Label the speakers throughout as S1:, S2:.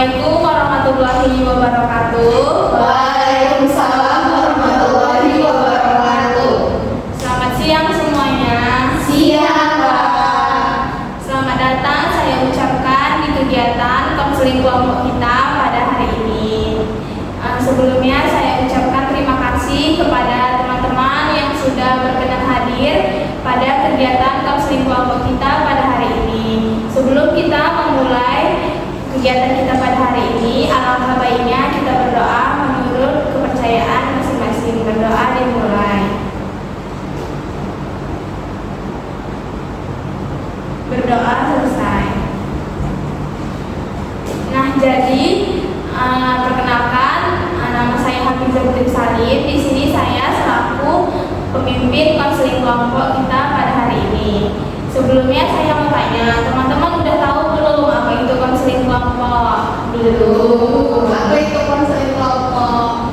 S1: Assalamualaikum warahmatullahi wabarakatuh.
S2: Waalaikumsalam warahmatullahi wabarakatuh.
S1: Selamat siang semuanya.
S2: Siang, Pak.
S1: Selamat datang saya ucapkan di kegiatan konseling kelompok kita pada hari ini. Sebelumnya saya ucapkan terima kasih kepada teman-teman yang sudah berkenan hadir pada kegiatan konseling kelompok kita pada hari ini. Sebelum kita memulai kegiatan kita pada hari ini, alangkah baiknya kita berdoa menurut kepercayaan masing-masing. Berdoa dimulai. Berdoa selesai. Nah, jadi perkenalkan, nama saya Hafizah Putri Salim. Di sini saya selaku pemimpin konseling kelompok kita pada hari ini. Sebelumnya saya mau tanya, teman-teman udah tahu belum apa itu konseling kelompok?
S2: Belum. Apa itu konseling kelompok?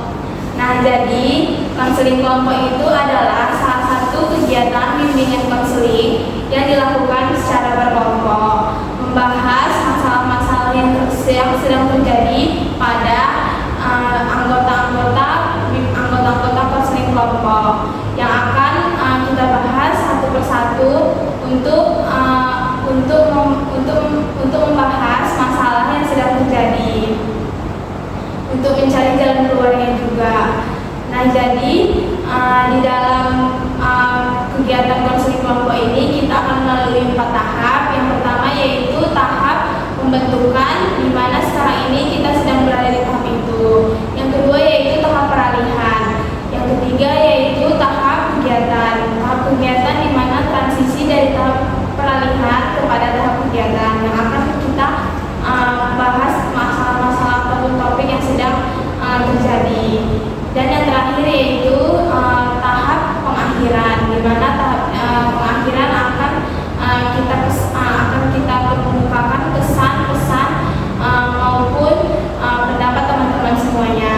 S1: Nah, jadi konseling kelompok itu adalah salah satu kegiatan bimbingan konseling yang dilakukan secara berkelompok, membahas masalah-masalah yang sedang terjadi pada anggota-anggota konseling kelompok yang akan kita bahas satu persatu untuk membahas masalah yang sedang terjadi, untuk mencari jalan keluarnya juga. Nah, jadi di dalam kegiatan konseling kelompok ini kita akan melalui 4 tahap. Yang pertama yaitu tahap pembentukan, di mana sekarang ini kita sedang berada di tahap itu. Yang kedua yaitu tahap peralihan. Yang ketiga yaitu tahap kegiatan. Tahap kegiatan di mana transisi dari tahap peralihan kepada tahap kegiatan yang akan kita bahas masalah-masalah ataupun topik yang sedang terjadi. Dan yang terakhir yaitu tahap pengakhiran, di mana tahap pengakhiran akan kita kemukakan kesan-pesan maupun pendapat teman-teman semuanya.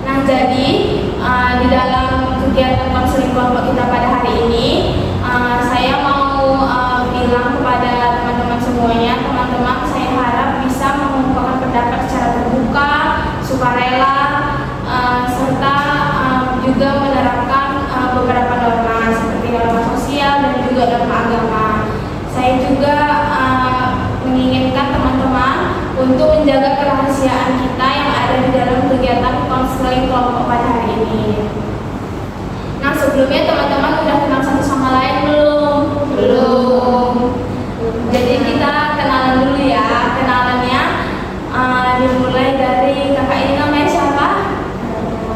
S1: Nah, jadi di dalam kegiatan konseling kelompok kita pada hari ini, saya mau bilang kepada teman-teman semuanya, teman-teman saya harap bisa mengungkapkan pendapat secara terbuka, sukarela, serta juga menerapkan beberapa norma seperti norma sosial dan juga norma agama. Saya juga menginginkan teman-teman untuk menjaga kerahasiaan kita yang ada di dalam kegiatan konseling kelompok pada hari ini. Nah, sebelumnya teman-teman udah kenal satu sama lain belum? Belum. Jadi kita kenalan dulu ya. Kenalannya dimulai dari kakak ini, namanya siapa?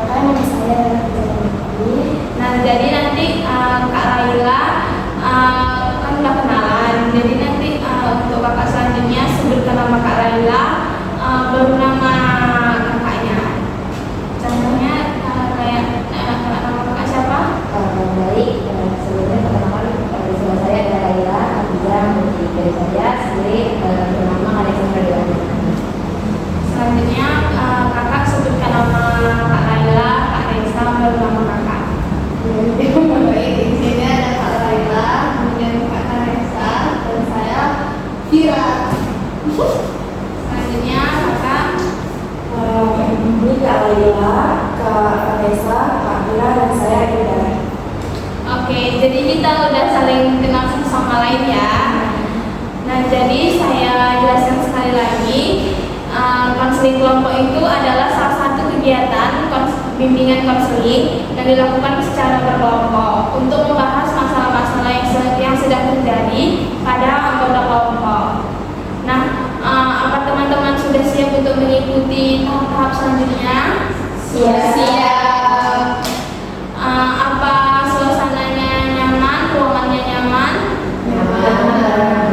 S2: Nama saya.
S1: Nah, jadi nanti Kak Laila kan udah kenalan. Jadi nanti untuk kakak selanjutnya sebutkan nama Kak Laila, baru nama kakaknya. Contohnya kayak nama kakak siapa?
S2: Baik, sebelumnya perkenalkan nama saya adalah Laila Hafizah Putri. Dari saya sendiri bernama Alexandra Dewana.
S1: Selanjutnya kakak sebutkan nama Kak Laila, Kak Reza, baru nama kakak.
S2: Baik, di sini ada Kak Laila, kemudian Kak Reza, dan saya Kira.
S1: Selanjutnya kakak.
S2: Ini Kak Laila, Kak Reza, Kak Kira, dan saya Ida.
S1: Oke, jadi kita udah saling kenal satu sama lain ya. Nah, jadi saya jelaskan sekali lagi, konseling kelompok itu adalah salah satu kegiatan bimbingan konseling yang dilakukan secara berkelompok untuk membahas masalah-masalah yang sedang terjadi pada anggota kelompok. Nah, apa teman-teman sudah siap untuk mengikuti tahap-tahap selanjutnya?
S2: Siap.
S1: Apa suasananya nyaman, ruangannya nyaman?
S2: Nyaman.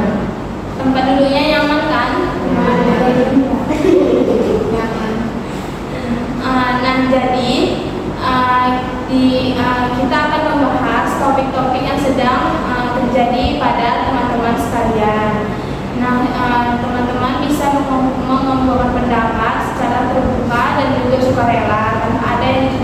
S1: Tempat duduknya nyaman kan?
S2: Nyaman.
S1: Nah, jadi kita akan membahas topik-topik yang sedang terjadi pada teman-teman sekalian. Nah, teman-teman bisa mengemukakan pendapat secara terbuka dan juga sukarela tanpa ada yang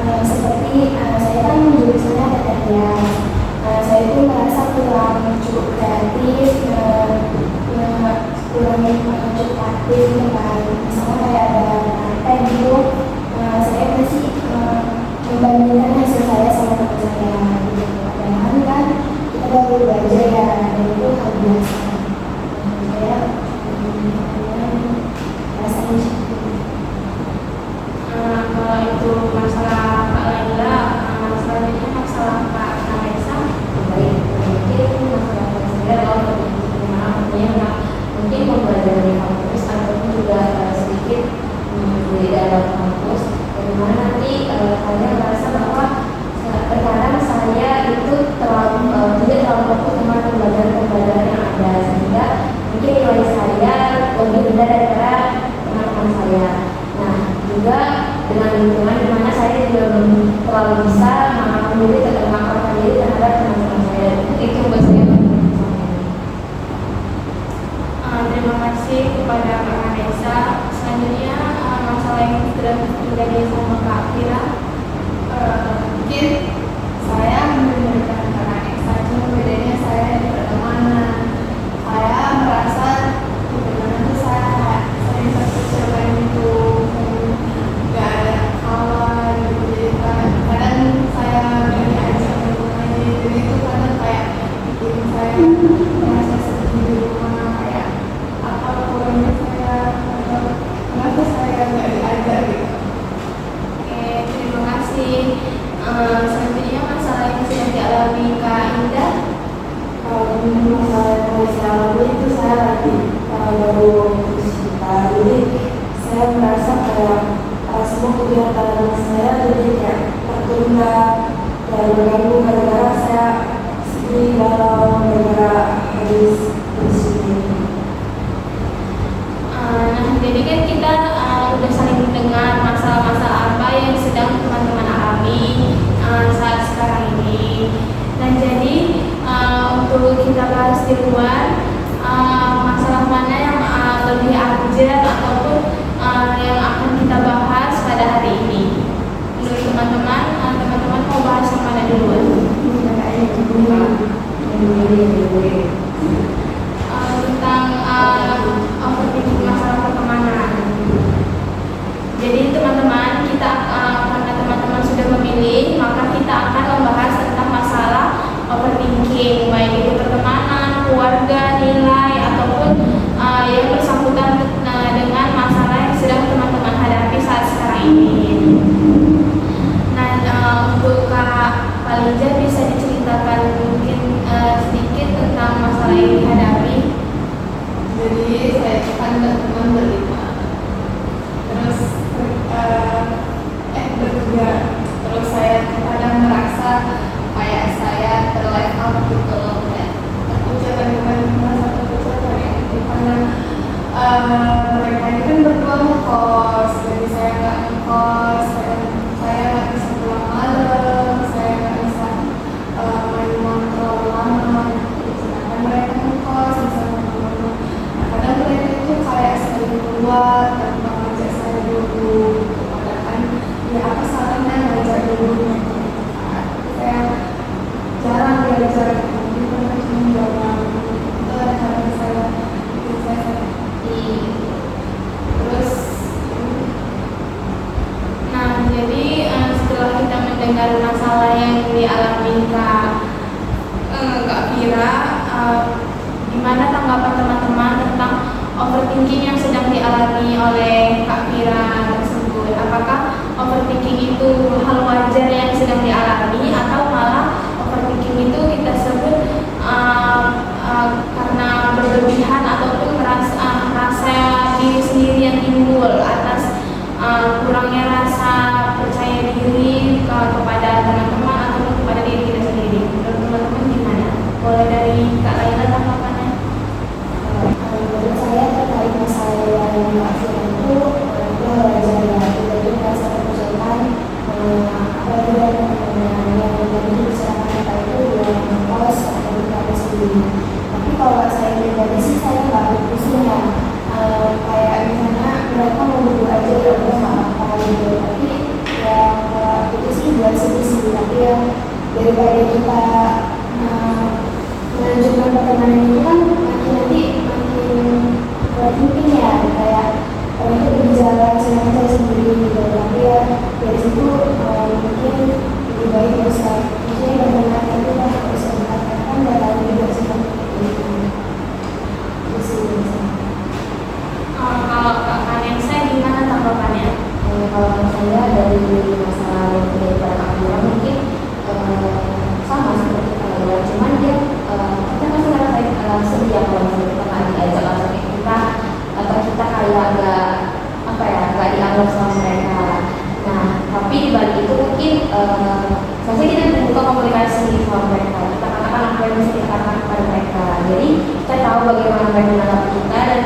S2: Saya kan jurusannya PTN. Saya itu merasa kurang cukup kreatif, kurang cukup aktif dengan misalnya kayak ada konten gitu. Saya masih membandingkan hasil saya sama teman saya gitu. Padahal kan kita baru belajar ya, dan itu hal biasa. Saya rasanya
S1: Kalau itu masalah Kak Laila, selanjutnya masalah Kak Nafisa.
S2: baik. Mungkin masalah saya kalau mungkin mempelajari kampus ataupun juga sedikit di dalam kampus, bagaimana nanti kalian merasa bahwa terkadang saya itu tidak terlalu fokus dengan pembelajaran yang ada, sehingga mungkin nilai saya lebih rendah daripada teman-teman saya. Nah, juga dengan lingkungan di mana saya juga belum terlalu bisa mengakrabkan diri terhadap teman-teman saya. Itu buat saya.
S1: Terima kasih kepada Kak Nafisa. Selanjutnya masalah yang sudah terjadi sama Kak Fira.
S3: Mungkin saya memberikan Kak Nafisa, cuma bedanya saya di pertemanan. Saya merasa pertemanan itu saya sering terkecilkan itu, nggak ada kawan gitu. Jadi kadang saya nggak diajak lagi, jadi itu kadang kayak bikin saya merasa sedih di rumah, kayak apa kurangnya saya, kenapa saya nggak diajak gitu.
S1: Oke, terima kasih. Selanjutnya masalah yang sedang dialami Kak Indah.
S2: Kalau masalah yang saya alami itu saya lagi baru cinta, jadi saya merasa kayak semua kegiatan saya jadi kayak tertunda dan mengganggu gara-gara saya sedih galau gara-gara habis ini.
S1: Jadi kan kita udah saling mendengar masalah-masalah apa yang sedang teman-teman alami saat sekarang ini. Nah, jadi untuk kita bahas di luar masalah mana yang lebih urgent ataupun yang akan kita bahas pada hari ini. Menurut teman-teman, teman-teman mau bahas yang mana duluan? Tentang overthinking masalah pertemanan. Jadi teman-teman, kita karena teman-teman sudah memilih, maka kita akan membahas tentang masalah overthinking, baik itu pertemanan, keluarga, nilai, ataupun yang bersangkutan dengan masalah yang sedang teman-teman hadapi saat sekarang ini. Nah, untuk Kak Palija bisa diceritakan mungkin sedikit tentang masalah yang dihadapi.
S3: Jadi saya kan teman berlima, terus bertiga, terus saya kadang merasa kayak saya terlight out gitu loh, kayak terpucat dan merasa terpucat ya, karena mereka ini kan berdua ngekos, jadi saya nggak ngekos, saya nggak bisa pulang malam, saya nggak bisa main malam terlalu lama, sedangkan mereka ngekos bisa malam. Kadang mereka itu kayak sering keluar tanpa ngajak saya dulu. Padahal kan ya apa salahnya ngajak dulu. Saya jarang diajak, mungkin mereka cuma jalan. Itu ada cara saya bikin saya sedih. Terus
S1: Nah, jadi setelah kita mendengar masalah yang dialami Kak Fira, gimana tanggapan teman-teman tentang overthinking yang sedang dialami oleh Kak Fira tersebut? Apakah overthinking itu hal wajar yang sedang dialami, atau malah overthinking itu kita sebut karena berlebihan ataupun rasa diri sendiri yang timbul atas kurangnya rasa percaya diri kepada teman-teman ataupun kepada diri kita sendiri? Menurut teman-teman gimana? Boleh dari Kak Laila tanggapannya?
S2: Menurut saya terkait masalah yang dilakukan itu wajar daripada kita melanjutkan pertemanan itu kan makin penting ya, kayak itu berjalan senang sendiri gitu. Tapi ya dari situ mungkin lebih baik gak usah, maksudnya benar-benar itu kan gak usah dikatakan, gak tahu juga seperti itu.
S1: Kalau kalian saya gimana tanggapannya?
S2: Kalau saya dari masa lalu daripada Akira mungkin sama seperti kalian, cuman dia kita masih ngerasa sedih ya kalau misalnya kita nggak diajak langsung kita, atau kita kayak nggak dianggap sama mereka. Nah tapi di balik itu mungkin maksudnya kita membuka komunikasi sama mereka, kita katakan apa yang mesti kita katakan kepada mereka, jadi kita tahu bagaimana mereka menanggapi kita, dan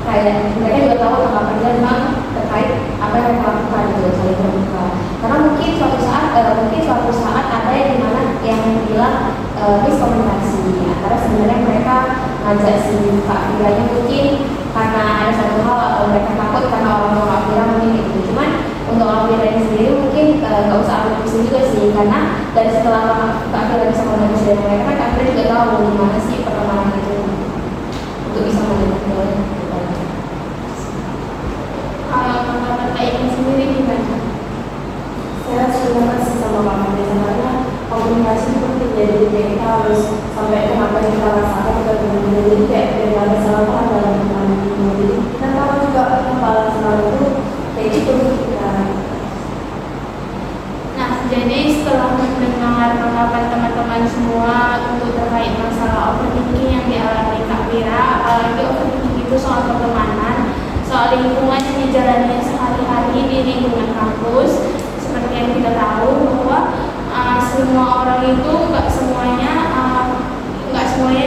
S2: kayak mereka juga tahu tanggapan dia memang terkait apa yang mereka lakukan gitu, saling terbuka. Karena mungkin suatu saat ada yang dimana yang bilang miskomunikasi antara sebenarnya mereka ngajak si Kak Firanya mungkin karena ada satu hal, atau mereka takut karena orang tua Kak Fira mungkin gitu. Cuman untuk Kak Fira sendiri mungkin nggak usah ambil pusing juga sih, karena dari setelah Kak Fira bisa komunikasi dengan mereka kan Kak Fira juga tahu gimana sih pertemanan itu untuk bisa melanjutkan.
S1: Kalau tanggapan Kak Ikan sendiri gimana?
S2: Saya sebenarnya sih sama Mama Desa, karena komunikasi itu penting, jadi kita harus sampai apa yang kita rasakan kita benar-benar, jadi kayak daripada salah paham dalam pertemanan itu, jadi kita tahu juga kepala salah itu kayak gitu kita.
S1: Nah, jadi setelah mendengar tanggapan teman-teman semua untuk terkait masalah overthinking yang dialami Kak Fira, apalagi overthinking itu soal pertemanan, soal lingkungan yang dijalani sehari-hari di lingkungan kampus, seperti yang kita tahu bahwa semua orang itu nggak semuanya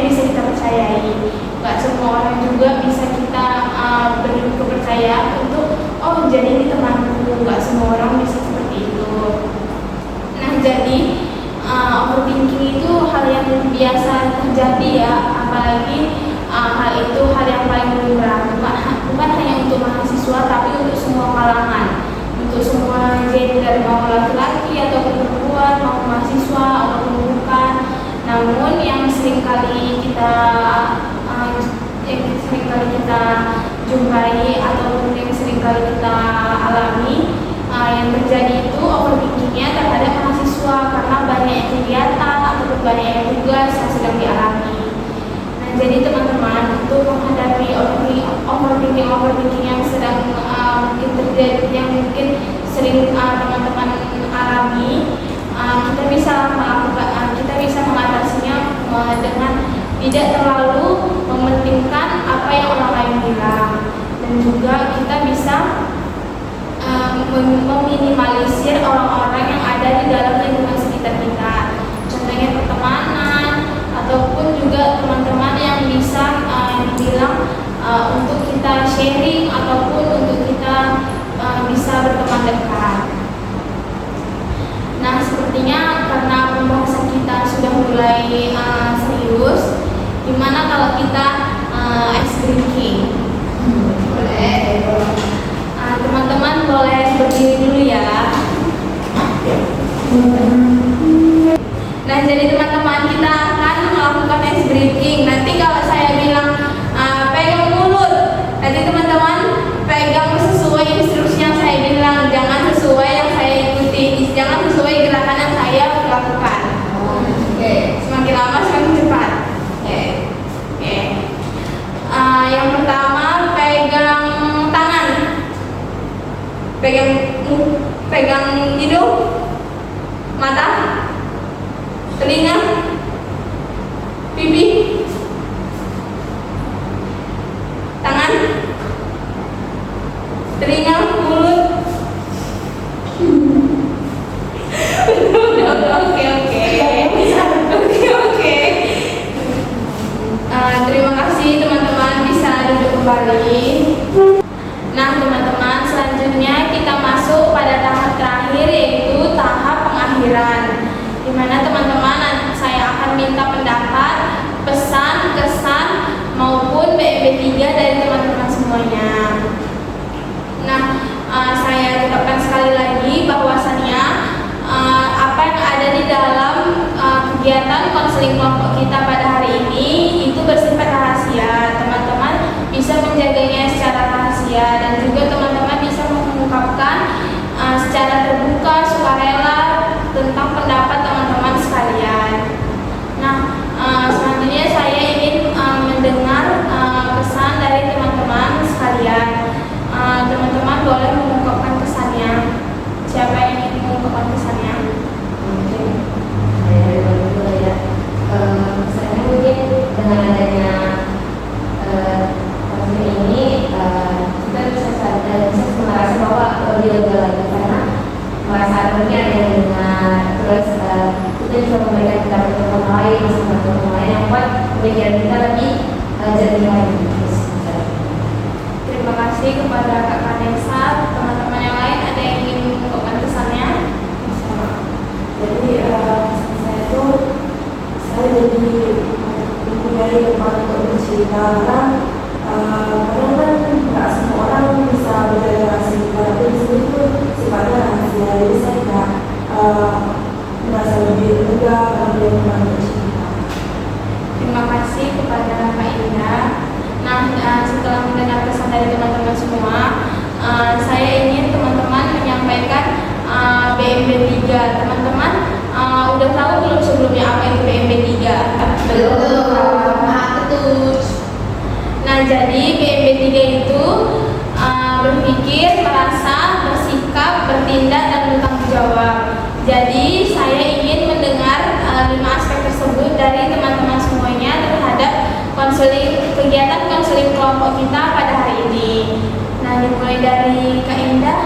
S1: bisa kita percayai, nggak semua orang juga bisa kita beri kepercayaan untuk jadi ini temanku, nggak semua orang bisa seperti itu. Nah jadi overthinking itu hal yang biasa terjadi ya, apalagi hal itu hal yang paling lumrah, bukan hanya untuk mahasiswa tapi untuk semua kalangan, untuk semua gender, mau laki-laki atau perempuan, mau mahasiswa atau bukan. Namun yang seringkali kita jumpai ataupun yang seringkali kita alami, yang terjadi itu overthinkingnya terhadap mahasiswa karena banyak kegiatan ataupun banyak tugas yang sedang dialami. Nah jadi teman-teman, untuk menghadapi overthinking yang sedang mungkin terjadi, yang mungkin sering teman-teman alami, kita bisa mengatasinya dengan tidak terlalu mementingkan apa yang orang lain bilang, dan juga kita bisa meminimalisir orang-orang yang ada di dalam lingkungan sekitar kita, contohnya pertemanan ataupun juga teman-teman yang bisa dibilang untuk kita sharing ataupun untuk kita bisa berteman dekat. Nah sepertinya karena pembahasan kita sudah mulai serius, gimana kalau kita ice drinking? Boleh. Teman-teman boleh berdiri dulu ya. Nah jadi teman-teman, kita akan melakukan ice breaking. Nanti kalau saya bilang pegang mulut, nanti teman-teman pegang sesuai instruksi yang saya bilang, jangan sesuai yang saya ikuti, jangan sesuai gerakan yang saya lakukan. Oke. Semakin lama semakin cepat. Oke. Yang pertama pegang tangan, pegang hidung, mata, telinga, pipi, tangan, telinga, mulut. Oke. Terima kasih teman-teman, bisa duduk kembali. Nah teman-teman, selanjutnya kita masuk pada tahap terakhir, yaitu tahap pengakhiran, di mana teman-teman saya akan minta pendapat, pesan, kesan maupun BMB3 dari teman-teman semuanya. Nah saya tetapkan sekali lagi bahwasannya apa konseling kelompok kita pada hari ini itu bersifat rahasia. Teman-teman bisa menjaganya secara rahasia dan juga teman-teman bisa mengungkapkan secara terbuka, sukarela tentang pendapat teman-teman sekalian. Nah, selanjutnya saya ingin mendengar pesan dari teman-teman sekalian. Teman-teman boleh mengungkapkan kesannya. Siapa yang ingin mengungkapkan kesannya?
S2: Mungkin saya dulu ya. Saya mungkin dengan adanya konseling ini kita bisa merasa bahwa lebih lega lagi karena merasa mungkin ada yang dengar, terus kita bisa memberikan pendapat orang lain, bersama orang lain yang buat pemikiran kita lebih jernih lagi.
S1: Terima kasih kepada Kak Vanessa. Teman-teman yang lain ada yang ingin mengungkapkan kesannya?
S3: Jadi saya tuh jadi mempunyai tempat untuk bercerita karena kadang kan nggak semua orang bisa berjaga rahasia, tapi di sini tuh sifatnya rahasia, jadi saya nggak merasa lebih lega kalau dia pernah bercerita.
S1: Terima kasih kepada Kak Indah. Nah, setelah mendengar pesan dari teman-teman semua, saya ingin teman-teman menyampaikan BMB 3. Teman-teman udah tahu belum sebelumnya apa itu BMB 3?
S3: Belum. Betul.
S1: Nah, jadi BMB 3 itu berpikir, merasa, bersikap, bertindak, dan bertanggung jawab. Jadi saya ingin mendengar 5 aspek tersebut dari teman-teman semuanya terhadap kegiatan konseling kelompok kita pada hari ini. Nah, dimulai dari Kak Indah.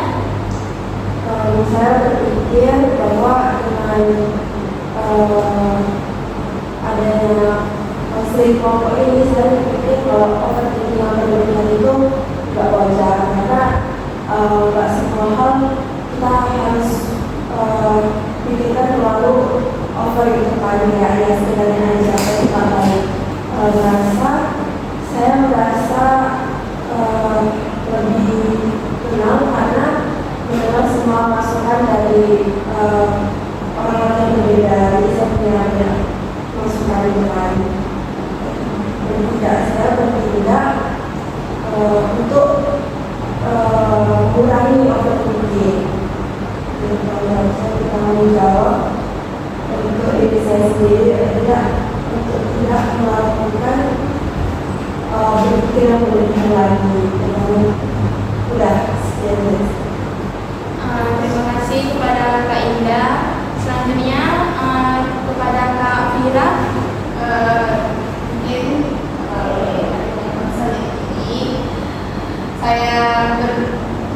S3: Saya berpikir bahwa dengan adanya konseling kelompok ini, saya berpikir bahwa overthinking yang berlebihan itu tidak wajar karena nggak semua hal kita harus pikirkan terlalu over gitu kan, ya sebenarnya aja apa yang kita baik. Saya merasa lebih tenang karena mendengar semua masukan dari orang-orang yang berbeda. Jadi saya punya masukan yang lain. Dan tidak, saya bertindak untuk mengurangi overthinking. Dan kalau saya bertanggung jawab untuk diri saya sendiri, untuk tidak melakukan berpikir yang berlebihan lagi. Udah, sekian.
S1: Terima kasih kepada Kak Indah. Selanjutnya kepada Kak Fira.
S3: Mungkin masalah ini saya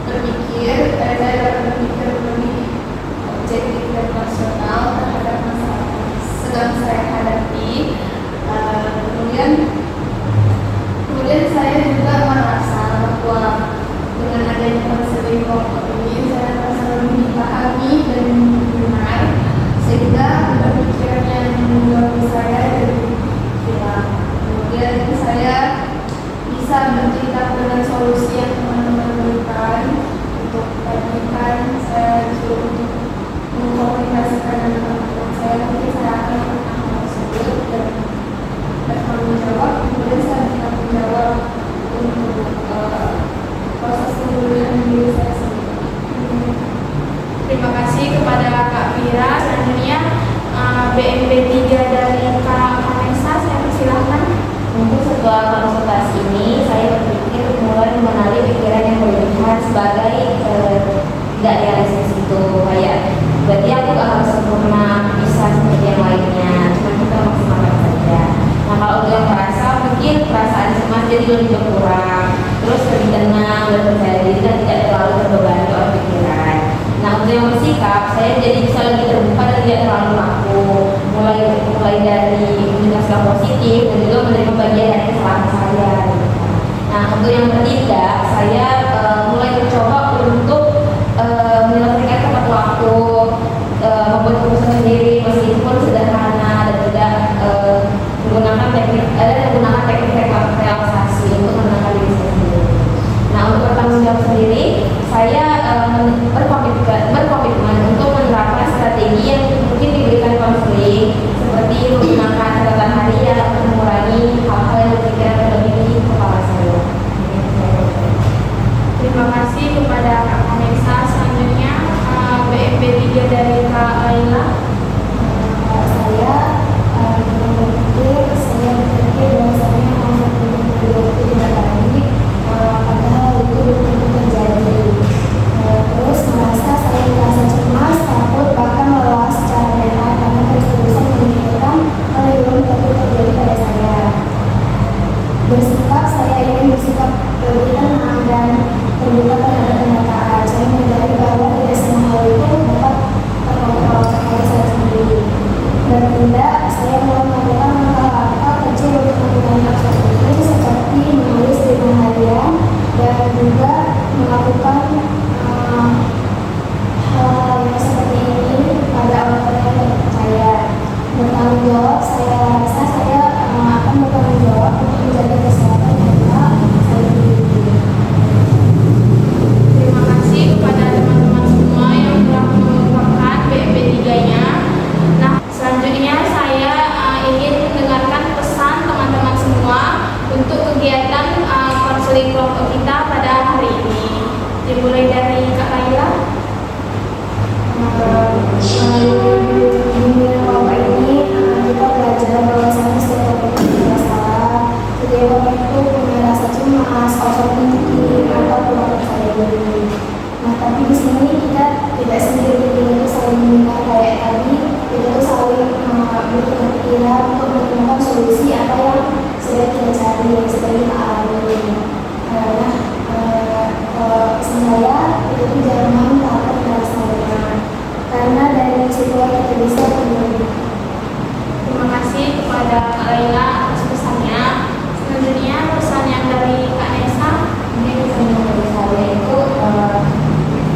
S3: berpikir lebih objektif dan rasional terhadap masalah yang sedang saya hadapi. Kemudian saya juga merasa bahwa dengan adanya konseling kelompok ini saya merasa lebih dipahami dan didengar, sehingga berpikiran yang mengganggu saya jadi hilang. Kemudian saya bisa bercerita dengan solusi yang teman-teman berikan untuk perbaikan. Saya disuruh untuk mengkomunikasikan dengan teman-teman saya, mungkin saya akan melakukan hal tersebut dan bertanggung jawab. Kemudian saya bertanggung jawab untuk proses pemulihan diri saya sendiri.
S1: Terima kasih kepada Kak Fira. Selanjutnya BMB 3 dari Kak Vanessa, saya persilahkan.
S2: Mungkin setelah konsultasi ini saya berpikir mulai mengenali pikiran yang berlebihan sebagai tidak realistis itu, kayak berarti aku gak harus sempurna bisa seperti yang lainnya, cuma kita maksimalkan saja. Nah, kalau untuk yang merasa mungkin perasaan cemas jadi lebih berkurang, terus lebih tenang, lebih percaya diri dan tidak terlalu terbebani oleh pikiran. Nah, untuk yang bersikap saya jadi bisa lebih terbuka dan tidak terlalu kaku, mulai dari menjelaskan positif dan juga menerima bagian dari kesalahan saya. Nah, untuk yang bertindak saya mulai mencoba untuk menyelesaikan tepat waktu, membuat keputusan sendiri meskipun sederhana dan tidak menggunakan teknik relaksasi untuk menenangkan diri saya sendiri. Nah, untuk bertanggung jawab sendiri, saya tidak sendiri, kita tuh saling mendengar kayak tadi, kita tuh saling bertukar pikiran untuk menemukan solusi apa yang sedang kita cari, yang sedang kita alami. Karena pesan saya itu tuh jangan takut rasanya, karena dari situ kita bisa berubah.
S1: Terima kasih kepada Kak Laila atas pesannya. Selanjutnya pesan yang dari Kak Nesa.
S2: Ini pesan yang dari saya itu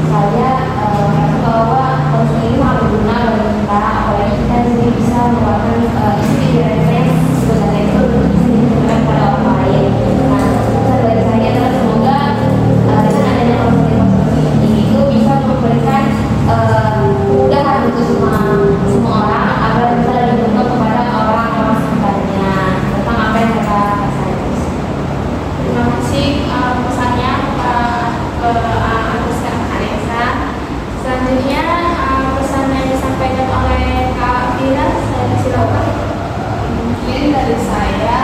S2: saya merasa bahwa konseling ini sangat berguna bagi kita, apalagi kita di sini bisa merupakan isi referensi sebenarnya itu bisa digunakan pada orang lain. Nah, pesan dari saya adalah semoga dengan adanya konseling ini itu bisa memberikan kemudahan untuk semua orang agar bisa lebih berguna kepada orang-orang sekitarnya tentang apa yang mereka rasakan.
S1: Terima kasih pesannya atas Kak Nesa. Selanjutnya pesan yang disampaikan oleh Kak Fira, saya silakan.
S3: Mungkin dari saya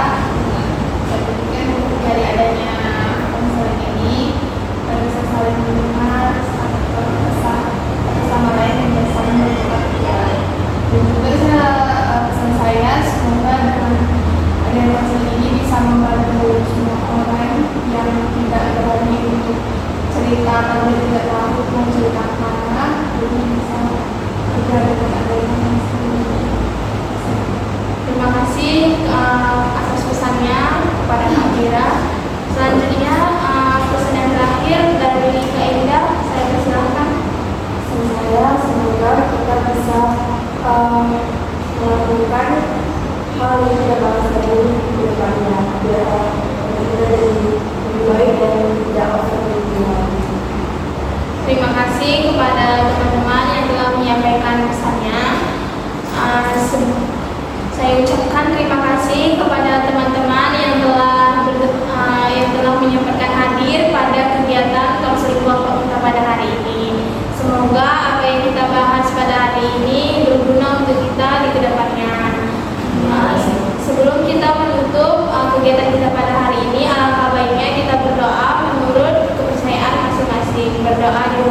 S3: pikir dari adanya konseling ini kita bisa saling mendengar, saling berkesan satu sama lain dan bisa saling bertukar pikiran. Dan juga pesan saya semoga dengan adanya konseling ini bisa membantu semua orang yang tidak berani untuk cerita atau tidak tahu mau cerita kemana, jadi bisa juga dengan adanya konseling ini.
S1: Terima kasih atas pesannya kepada Kak Fira. Selanjutnya pesan yang terakhir dari Kak Indah, saya persilahkan.
S2: Pesan saya semoga kita bisa melakukan hal yang tidak balas dari di depannya, biar kita jadi lebih baik dan tidak overthinking.
S1: Terima kasih kepada teman-teman yang telah menyampaikan pesannya. Saya ucapkan terima kasih kepada teman-teman yang telah menyempatkan hadir pada kegiatan konseling kelompok kita pada hari ini. Semoga apa yang kita bahas pada hari ini berguna untuk kita di kedepannya. Sebelum kita menutup kegiatan kita pada hari ini, alangkah baiknya kita berdoa menurut kepercayaan masing-masing. Berdoa di